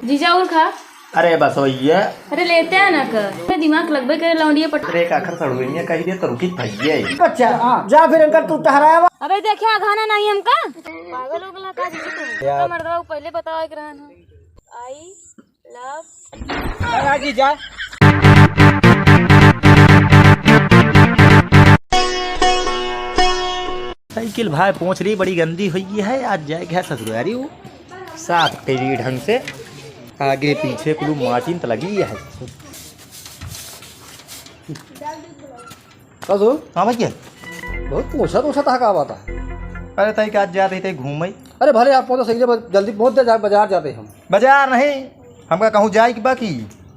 जीजा और खा। अरे बस भैया, अरे लेते हैं ना कर दिमाग लगभग करे लौंडिया पट अरे काखर सड़ुइया कही दे तो रुकी भैया। अच्छा जा फिर अंकल तू टहराया। अबे देखिए खाना नहीं हमका पागल हो गला का जीजा तुम मर्दवा पहले बताओ एक रहन आई लव जीजा साइकिल भाई पहुंच रही बड़ी गंदी हुई है। आज जाएगा है ससुरारी वो साफ तेरी ढंग से आगे पीछे कुल माचिन तो लगी है। कसो हाँ भैया बहुत पूछा तो था का बात है। अरे तई आज जाते थे घूम। अरे भले आप पहुंचो सही जल्दी पहुंच जाए बाजार जाते हम। बाजार नहीं हमका कहूँ जाए कि बाकी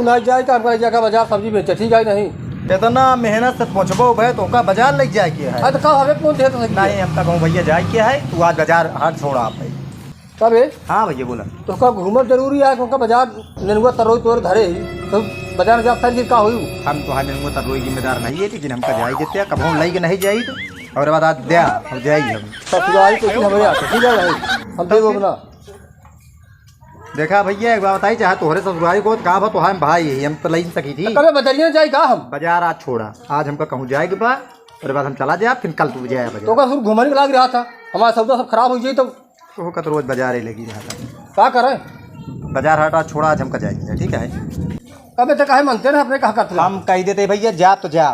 नहीं जाए तो हमका जगह बाजार सब्जी बेचे ठीक है नहीं इतना मेहनत से पहुँचबो भाई तो उनका बाजार लग जाए क्या है। अरे तो कब हमें पहुंचे तो नहीं हमका कहूँ भैया जाए क्या है तू आज बाजार हाथ छोड़ा आप भाई। कब है हाँ भैया बोला तो कब घूमना जरूरी है क्योंकि बाजार नेनुआ तरोई तोड़ धरे ही तो बाजार जा फिर का हुई हम तो हाल तरोई जिम्मेदार नहीं है लेकिन हमका जाए देते कभी लई के नहीं जाई तो और बाद आज दे हम जाएगी हम ससुराल को हमारे आते ठीक है भाई हम देखो अपना देखा भैया एक बार बताई चाहे तोहरे ससुराल को कहा तो हम भाई है हम तो लई सकी थी। कभी बजरिया जाए का हम बाजार आज छोड़ा आज हमका कहूँ जाएगी बा और बाद हम चला जाए फिर कल तू जाए तो का सिर्फ घूमने लग रहा था हमारा सौदा सब खराब हो जाए तो का तो रोज बाजार ही लगी रहा था। क्या करें बाजार हटा छोड़ा आज हमका जाएगी ठीक है। कभी तक कहे मनते ना अपने कहा करते हम कह देते भैया जा तो जा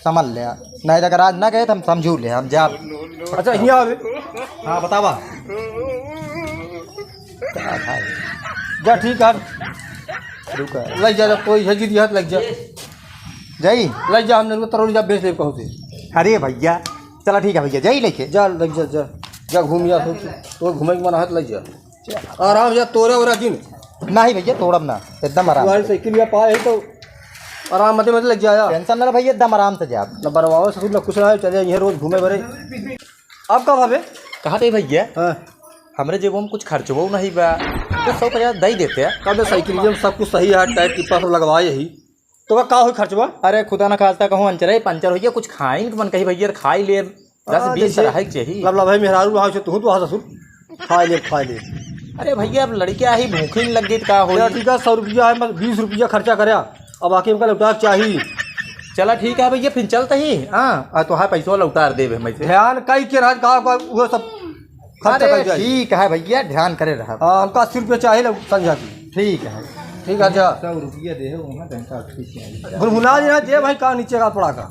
समझ ले नहीं अगर आज ना गए तो हम समझू ले हम जा। अच्छा यहाँ हाँ बतावा जा ठीक है रुका लग जा कोई है जी लग जा जाई लग जा हमने तरोड़ी जा बेच ले कहूँ से। अरे भैया चला ठीक है भैया जाई लेके जा लग जा घूम जा तो घूमे के मन हाथ लग जा आराम जा तोरे और दिन नहीं भैया तोड़ब ना एकदम आराम तुम्हारी साइकिल या पाए तो आराम मत लग जाया टेंशन ना भैया एकदम आराम से जा न बरवाओ सब कुछ ना चले यहीं रोज घूमे बरे आप कब भावे कहा थे भैया हाँ हमरे जेब में कुछ खर्चबो नहीं बा तो 100 दे देते हैं। कब साइकिल में सब कुछ सही है टायर टिप्पा सब लगवाए ही तो का हो खर्चवा। अरे खुदा ना खास्ता कहूँ अंचर पंचर हो कुछ खाई मन कही भैया खाई ले 10-20 रह चाहिए लब भाई मेहरारू रहा तू तो ससुर खा ले। अरे भैया अब लड़कियाँ ही भूखी लग गई का हो ठीक है 100 रुपया है मतलब 20 रुपया खर्चा करे अब आके हमका लौटा चाहिए। चला ठीक है भैया फिर चलते ही हाँ तो हाँ पैसा लौटार देवे मैं ध्यान कई के राज का वो सब खर्चा ठीक है भैया ध्यान करे रहा। हाँ हमका 80 रुपया चाहिए संझा की ठीक है अच्छा 100 रुपया दे भुला देना जे भाई का नीचे का पड़ा का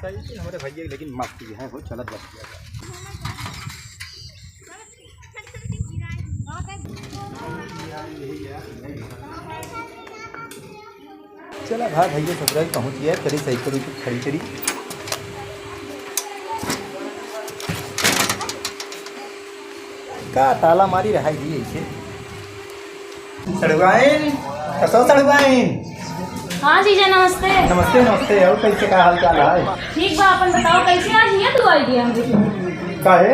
सही हमारे भैया लेकिन मस्ती है वो चलत चला भाई भैया ससुराल पहुँच गया तेरी साइकिल खड़ी करी का ताला मारी रहा है ऐसे सड़वाइन कसो सड़वाइन। हाँ जीजा नमस्ते। नमस्ते नमस्ते और कैसे का हाल चाल है। ठीक बा अपन बताओ कैसे आज यहाँ तू आई दिया हमसे काहे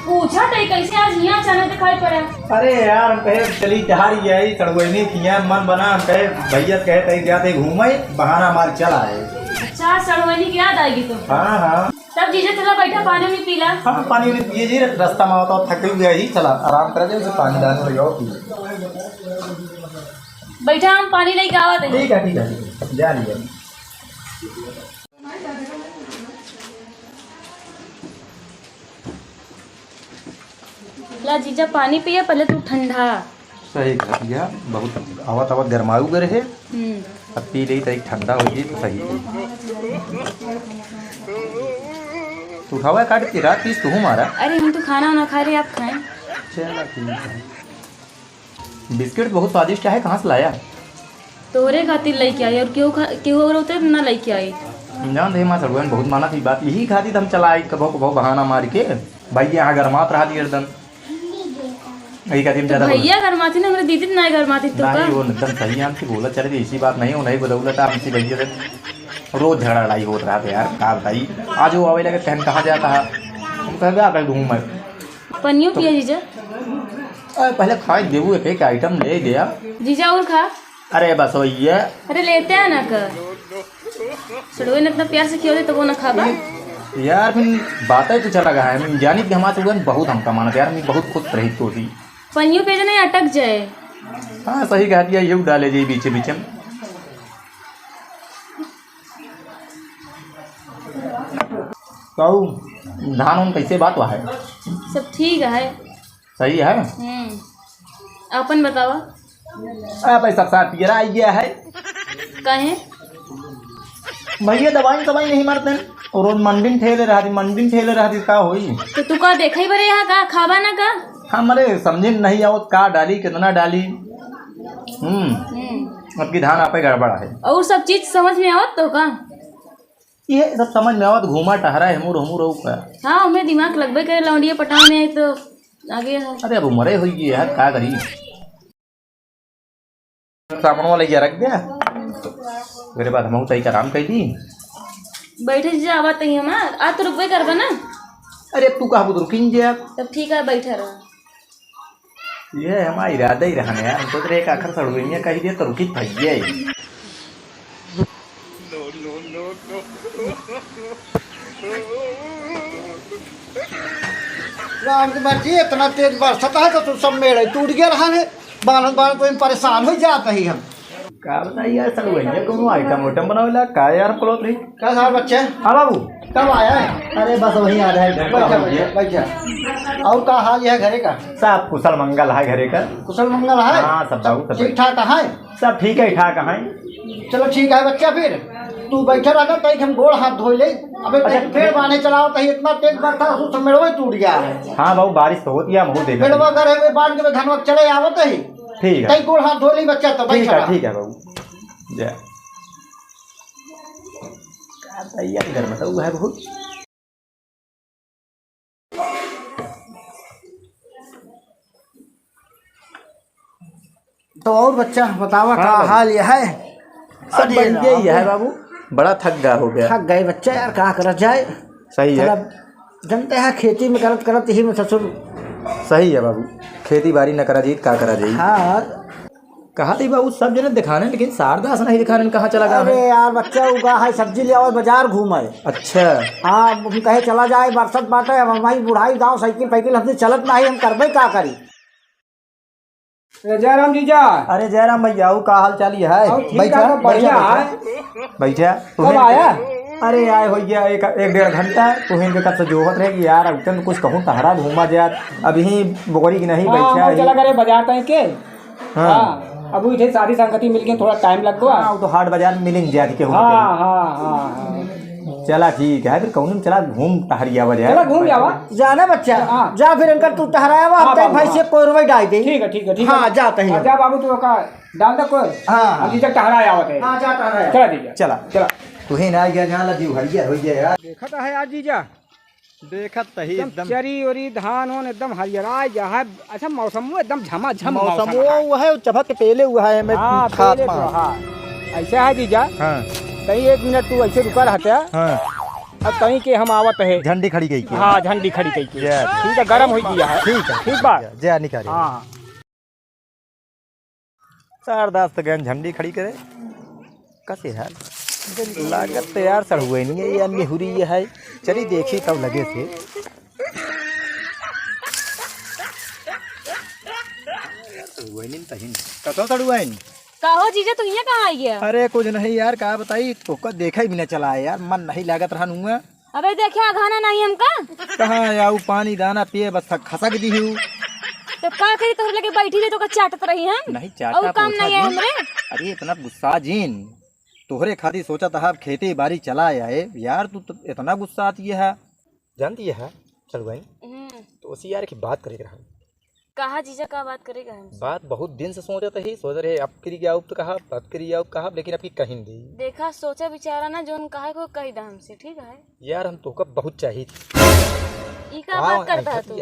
पूछा तो कैसे आज यहाँ अचानक दिखाई पड़ा। अरे यार हम कहे चली टहर गई सड़गोइनी किया मन बना हम कहे भैया कहे तई जाते घूमे बहाना मार चला है। अच्छा सड़वनी की याद आएगी तो हाँ हाँ तब जीजा चला बैठा पानी में पीला। हाँ पानी पिए जी रास्ता में होता थक गया ही चला आराम कर दे उसे पानी डालने लगे और पी बैठा हम पानी नहीं गावा दे। ठीक है जा लिया। ला जीजा पानी पिया पहले तू ठंडा। सही कर दिया बहुत आवत आवत गरमाऊ गए है अब पी ली तो ठंडा हो गई तो सही तू खावा काट के रात पीस तू मारा। अरे हम तो खाना वाना खा रहे आप खाएं। चला ठीक है बिस्किट बहुत स्वादिष्ट है कहाँ से लाया। तोरे खातिर लेके आई और क्यों और होते ना लेके आई जान दे माँ सड़ुआन बहुत माना थी बात यही खाती हम चला आई कभो कभो बहाना मार के भैया यहाँ गरमात रहा दिए एकदम यही खाती ज्यादा भैया गरमाती ना मेरी दीदी ना गरमाती तो का नहीं वो एकदम सही हमसे बोला चले ऐसी बात नहीं हो नहीं बदौलत हमसे भैया से रोज झगड़ा लड़ाई होता रहा था यार का बताई आज वो आवे लगे कहन कहाँ जाता है हम कह गया कर दूँ मैं पनियो पिया जीजा। अरे पहले खाए देवू एक आइटम ले दिया जीजा और खा। अरे बस भैया अरे लेते हैं ना कर सड़वे ने इतना प्यार से खिया दे तो वो ना खाबा। यार फिर बातें तो चला गया है मैं जानी कि हमारे उगन बहुत हम कमाना यार मैं बहुत खुश रही तो थी। पनियों पे नहीं अटक जाए। हाँ सही कह दिया ये डाले जी बीचे बीचे में। तो धान उन कैसे बात हुआ है? सब ठीक है। सही है। अपन बतावा। अब ऐसा साथ पियरा आई गया है। कहे भैया दवाई नहीं मारते और रोज मंडी ठेले रहा थी का हुई तो तू का देखा ही बरे यहाँ का खाबा ना का। हमारे समझे नहीं आओ का डाली कितना डाली। अब की धान आपे गड़बड़ा है और सब चीज समझ में आवत तो का। ये सब समझ में आवत घूमा टहरा है हमू का। हाँ हमें दिमाग लगभग करे लौंडिया पटाव में आई तो आगे है। अरे अब उमरे हुई है यार का करी। सामान वाला ये रख दिया मेरे बाद हम तई का काम कर दी। बैठे जा आवा तई हमार आज तो रुकबे करबा ना। अरे तू कहा बुद रुकिन जे तब ठीक है बैठा रहा। ये हमारा इरादा ही रहने यार तो तेरे एक आखिर सड़ुइया कही दे तो रुकी भैया राम की मर्जी इतना तेज बरसता है तो तू सब मेड़ टूट गया रहा है। बालन बालन तो परेशान हो जाता ही हम। का बताइए यार सड़ुइया कोनो आइटम उइटम बनावेला का यार पलोत रही क्या सार बच्चे? हाँ बाबू कब आया है? अरे बस वही आ रहा है बैठा। और का हाल है घरे का? सब कुशल मंगल है घरे का। कुशल मंगल है? हाँ सब बाबू ठीक ठाक है? सब ठीक है ठाक है। चलो ठीक है बच्चा फिर तू बैठा रहा तई हम गोड़ हाथ धोई ले। अबे पेड़ बाने चलाओ तही इतना तेज बरसा उससे मेड़वा टूट गया है। हाँ बाबू बारिश तो होती है महू देखा मेड़वा करे हुए बांध के धनवा चले आवत ही। ठीक है तई गोड़ हाथ धो ली बच्चा तो बैठा। ठीक है बाबू जय तैयार घर में तो है बहुत। तो और बच्चा बतावा का हाल यह है? सब बन गया ही है बाबू बड़ा थक गया हो गया। थक गए बच्चा यार कहा करत जाए। सही है जनते हैं खेती में करत करत ही में ससुर। सही है बाबू खेती बाड़ी न करा जी का करा जाई। हाँ कहा थी बाबू सब जने दिखाने लेकिन शारदास नहीं दिखाने कहाँ चला गया? अरे यार बच्चा उगा है सब्जी ले आओ बाजार घूमे। अच्छा हाँ हम कहे चला जाए बरसत बाटे हमारी बुढ़ाई गाँव साइकिल फाइकिल हमसे चलत नहीं हम करबे का करी। जयराम जीजा। अरे जयराम भैया का हाल चाल है? बैठा बैठा कब आया? अरे आए हो गया एक डेढ़ घंटा तुहिन के कब से जोहत रहे कि यार अब कुछ कहूँ तहरा घूमा जाए अभी बोगरी की नहीं बैठा चला करे बाजार तक के। हाँ अब इधर सारी संगति मिलके थोड़ा टाइम लग गया। हाँ तो हाट बाजार में मिलेंगे जाती के। हाँ हाँ हाँ चला ठीक है फिर कौन चला घूम टहरिया वजह चला घूम जावा जाना बच्चा। जा फिर इनका तू टहराया हफ्ते भाई से कोरवे डाल दे। ठीक है ठीक है ठीक है। हाँ जाते हैं जा बाबू तू का डाल दे कोई। हाँ अभी तक टहराया आवत है। हाँ जा टहराया चला दीजिए चला चला तुहे ना गया जहाँ लगी हरिया हो गया यार। देखा है आज जीजा देखत तही एकदम चरी ओरी धान होन एकदम हरियरा जा है। अच्छा मौसम एकदम झमाझम मौसम वो है चबक के पेले हुआ है मैं खात में। हाँ ऐसा है जीजा। हाँ कहीं एक मिनट तू ऐसे रुका रहता। हाँ अब कहीं के हम आवत है। झंडी खड़ी गई की। हाँ झंडी खड़ी गई की। ठीक है गरम हो गया है। ठीक बात जय निकाली। हाँ शारदास तो गए झंडी खड़ी करे कैसे है लागत तो यार सड़ हुए नहीं है ये निहुरी है। चली देखी तब लगे थे कतो सड़ुआइन कहो जीजा तू यहाँ कहाँ आई गया? अरे कुछ नहीं यार का बताई तो देखा ही भी न चला है यार मन नहीं लागत रहा नूंगा। अबे देखिए खाना नहीं हमका कहाँ आऊ पानी दाना पिए बस खसक दी हूँ तो का करी तोहरे लगे बैठी रही तो का चाटत रही हम नहीं चाटा और काम नहीं है हमरे। अरे इतना गुस्सा जीन तोहरे खातिर सोचा था खेती बाड़ी चला आए यार तू तो इतना गुस्सा आती है जानती है। चल भाई तो उसी यार की बात करेगा हम कहा जीजा का बात करेगा हम बात बहुत दिन से सोच रहे थे सोच रहे अब करी गया तो कहा अब करी गया कहा लेकिन अभी कहीं नहीं देखा सोचा विचारा ना जोन कहा को कही दा हमसे। ठीक है यार हम तो बहुत चाहिए थी। ई का बात करता है तू?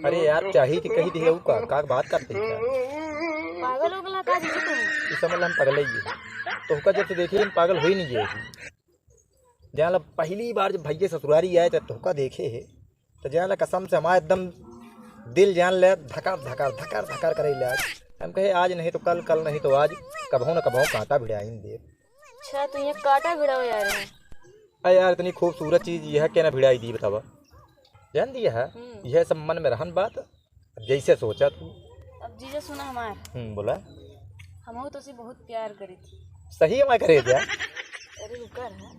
अरे यार चाहिए थी कही दी का बात करते पागल हो गला का जीजा तू? इस समय हम पागल ही तो जब से देखिए हम पागल हो ही नहीं गए जहाँ पहली बार जब भैया ससुरारी आए तब तो देखे है तो जहाँ कसम से हमारा एकदम दिल जान ले धकार धकार धकार धकार करे ले हम कहे आज नहीं तो कल कल नहीं तो आज कबहो न कबहो कांटा भिड़ाएंगे। अच्छा तो ये काटा भिड़ा हो यार है। अरे यार इतनी खूबसूरत चीज़ यह क्या ना भिड़ाई दी बतावा, जान दिया है यह सब मन में रहन बात जैसे सोचा तू। अब जीजा सुना हमार, बोला हम तो से बहुत प्यार करी थी। सही मैं करे क्या? अरे रुकर है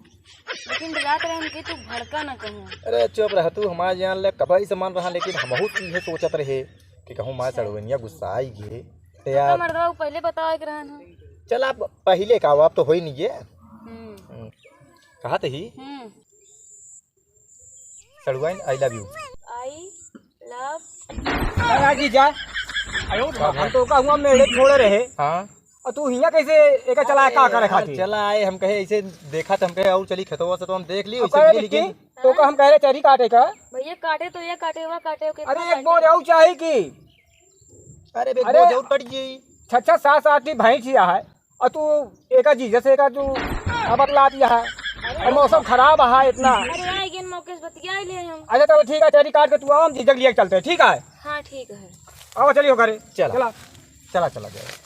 लेकिन रात रहन के तू भड़का ना कहूँ। अरे चुप रह तू, हमारे जान ले कभी से मन रहा लेकिन हमहू तुझे सोचत रहे कि कहूँ माँ सड़वनिया गुस्सा आई गे तो यार मर्दवा पहले बतावा के रहन है। चल आप पहले का आप तो हो ही नहीं ये कहा तो ही सड़वाइन I love you. I love अरे जीजा अयो हम तो का हुआ मेरे छोड़े रहे। हाँ और तू हिया कैसे एक चला का करे खाती? चला आए हम कहे ऐसे देखा तो हम कहे और चली खेतवा से तो हम देख ली तो वैसे लेकिन तो का हम कह रहे चरी काटे का। भैया काटे तो ये काटे हुआ काटे हो अरे एक बोर आऊ चाहे की अरे बे वो जरूर पड़ गई 6 7 8 भैंस हिया है और तू एक जीजा से का तू बतला दिया है और मौसम खराब है इतना। अरे आई गेन मौके से बतिया ले हम। अच्छा चलो ठीक है चरी काट के तू आओ हम जीजा के लिए चलते हैं ठीक है। हाँ ठीक है आओ चलियो करे चला चला चला जाए।